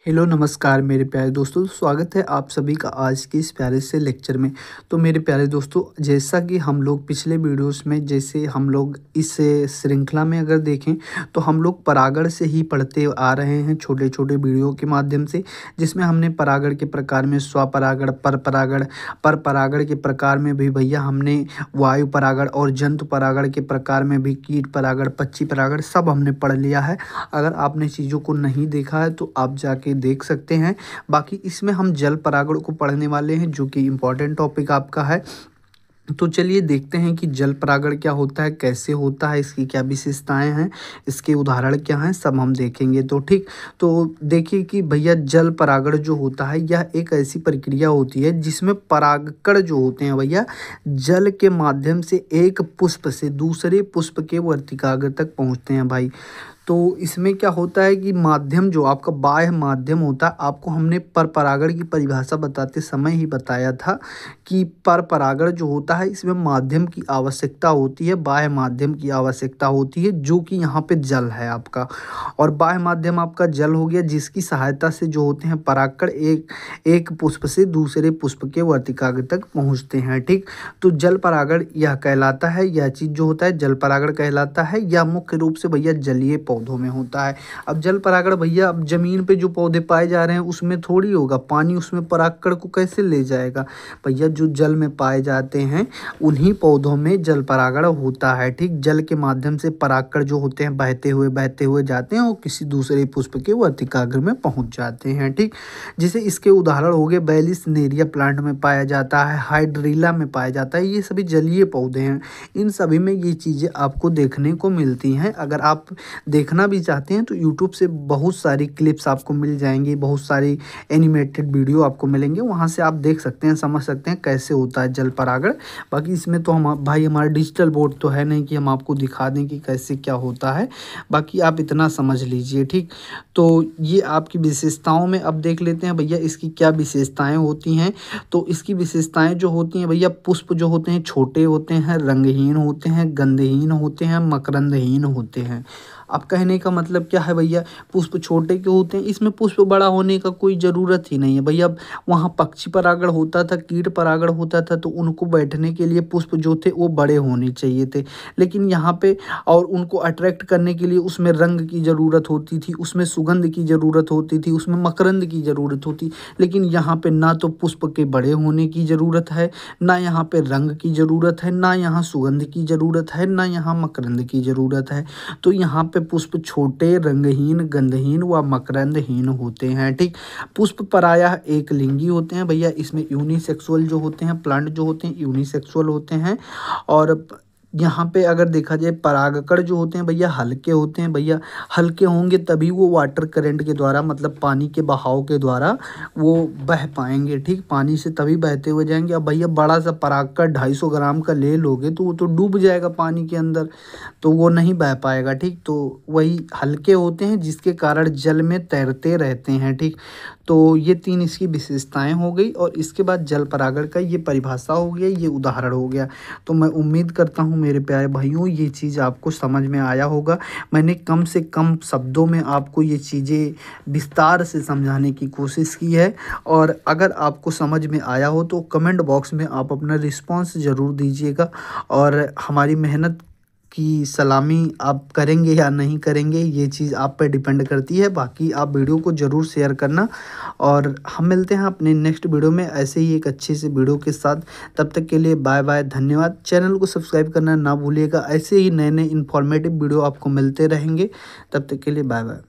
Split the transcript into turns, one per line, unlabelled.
Hello नमस्कार मेरे प्यारे दोस्तों, स्वागत है आप सभी का आज के इस प्यारे से लेक्चर में। तो मेरे प्यारे दोस्तों, जैसा कि हम लोग पिछले वीडियोस में जैसे हम लोग इस श्रृंखला में अगर देखें तो हम लोग परागण से ही पढ़ते आ रहे हैं छोटे छोटे वीडियो के माध्यम से, जिसमें हमने परागण के प्रकार में स्वपरागण, पर परागण के प्रकार में भी भैया हमने वायु परागण और जंतु परागण के प्रकार में भी कीट परागण, पक्षी परागण सब हमने पढ़ लिया है। अगर आपने चीज़ों को नहीं देखा है तो आप जाके देख सकते हैं। बाकी इसमें हम जल परागण को पढ़ने वाले हैं, जो कि इम्पोर्टेंट टॉपिक आपका है। तो चलिए देखते हैं कि जल परागण क्या होता है, कैसे होता है, इसकी क्या विशेषताएं हैं, इसके उदाहरण क्या हैं, सब हम देखेंगे। तो ठीक, तो देखिए कि भैया जल परागण जो होता है यह एक ऐसी प्रक्रिया होती है जिसमें परागकण जो होते हैं भैया जल के माध्यम से एक पुष्प से दूसरे पुष्प के वर्तिकाग्र तक पहुंचते हैं भाई। तो इसमें क्या होता है कि माध्यम जो आपका बाह्य माध्यम होता है, आपको हमने पर परागण की परिभाषा बताते समय ही बताया था कि पर परागण जो होता है इसमें माध्यम की आवश्यकता होती है, बाह्य माध्यम की आवश्यकता होती है, जो कि यहाँ पे जल है आपका। और बाह्य माध्यम आपका जल हो गया, जिसकी सहायता से जो होते हैं परागकण एक पुष्प से दूसरे पुष्प के वर्तिकाग्र तक पहुँचते हैं। ठीक, तो जल परागण यह कहलाता है, यह चीज़ जो होता है जल परागण कहलाता है। यह मुख्य रूप से भैया जलीय पौधों में होता है। अब जल परागण भैया अब जमीन पे जो पौधे पाए जा रहे हैं उसमें थोड़ी होगा, पानी उसमें परागकण को कैसे ले जाएगा भैया। जो जल में पाए जाते हैं उन्हीं पौधों में जल परागण होता है। ठीक, जल के माध्यम से परागकण जो होते हैं बहते हुए जाते हैं और किसी दूसरे पुष्प के वर्तिकाग्र में पहुंच जाते हैं। ठीक, जैसे इसके उदाहरण हो गए बैलिस नेरिया प्लांट में पाया जाता है, हाइड्रीला में पाया जाता है, ये सभी जलीय पौधे हैं। इन सभी में ये चीज़ें आपको देखने को मिलती हैं। अगर आप देखना भी चाहते हैं तो यूट्यूब से बहुत सारी क्लिप्स आपको मिल जाएंगी, बहुत सारी एनिमेटेड वीडियो आपको मिलेंगे, वहाँ से आप देख सकते हैं, समझ सकते हैं कैसे होता है जल परागण। बाकी इसमें तो हम भाई हमारा डिजिटल बोर्ड तो है नहीं कि हम आपको दिखा दें कि कैसे क्या होता है, बाकी आप इतना समझ लीजिए। ठीक, तो ये आपकी विशेषताओं में अब देख लेते हैं भैया इसकी क्या विशेषताएँ होती हैं। तो इसकी विशेषताएँ जो होती हैं भैया, पुष्प जो होते हैं छोटे होते हैं, रंगहीन होते हैं, गंधहीन होते हैं, मकरंदहीन होते हैं। अब कहने का मतलब क्या है भैया, पुष्प छोटे के होते हैं, इसमें पुष्प बड़ा होने का कोई ज़रूरत ही नहीं है भैया। वहाँ पक्षी परागण होता था, कीट परागण होता था, तो उनको बैठने के लिए पुष्प जो थे वो बड़े होने चाहिए थे। लेकिन यहाँ पे और उनको अट्रैक्ट करने के लिए उसमें रंग की ज़रूरत होती थी, उसमें सुगंध की ज़रूरत होती थी, उसमें मकरंद की ज़रूरत होती। लेकिन यहाँ पे ना तो पुष्प के बड़े होने की ज़रूरत है, ना यहाँ पे रंग की ज़रूरत है, ना यहाँ सुगंध की ज़रूरत है, ना यहाँ मकरंद की ज़रूरत है। तो यहाँ पे पुष्प छोटे, रंगहीन, गंधहीन व मकरंदहीन होते हैं। ठीक, पुष्प प्रायः एक लिंगी होते हैं भैया। इसमें यूनिसेक्सुअल जो होते हैं, प्लांट जो होते हैं यूनिसेक्सुअल होते हैं। और यहाँ पे अगर देखा जाए परागकण जो होते हैं भैया हल्के होते हैं भैया। हल्के होंगे तभी वो वाटर करंट के द्वारा, मतलब पानी के बहाव के द्वारा वो बह पाएंगे। ठीक, पानी से तभी बहते हुए जाएंगे। अब भैया बड़ा सा परागकण 250 ग्राम का ले लोगे तो वो तो डूब जाएगा पानी के अंदर, तो वो नहीं बह पाएगा। ठीक, तो वही हल्के होते हैं जिसके कारण जल में तैरते रहते हैं। ठीक, तो ये तीन इसकी विशेषताएं हो गई। और इसके बाद जल परागण का ये परिभाषा हो गया, ये उदाहरण हो गया। तो मैं उम्मीद करता हूँ मेरे प्यारे भाइयों ये चीज़ आपको समझ में आया होगा। मैंने कम से कम शब्दों में आपको ये चीज़ें विस्तार से समझाने की कोशिश की है। और अगर आपको समझ में आया हो तो कमेंट बॉक्स में आप अपना रिस्पॉन्स ज़रूर दीजिएगा। और हमारी मेहनत की सलामी आप करेंगे या नहीं करेंगे ये चीज़ आप पे डिपेंड करती है। बाकी आप वीडियो को ज़रूर शेयर करना और हम मिलते हैं अपने नेक्स्ट वीडियो में ऐसे ही एक अच्छे से वीडियो के साथ। तब तक के लिए बाय बाय, धन्यवाद। चैनल को सब्सक्राइब करना ना भूलिएगा, ऐसे ही नए नए इन्फॉर्मेटिव वीडियो आपको मिलते रहेंगे। तब तक के लिए बाय बाय।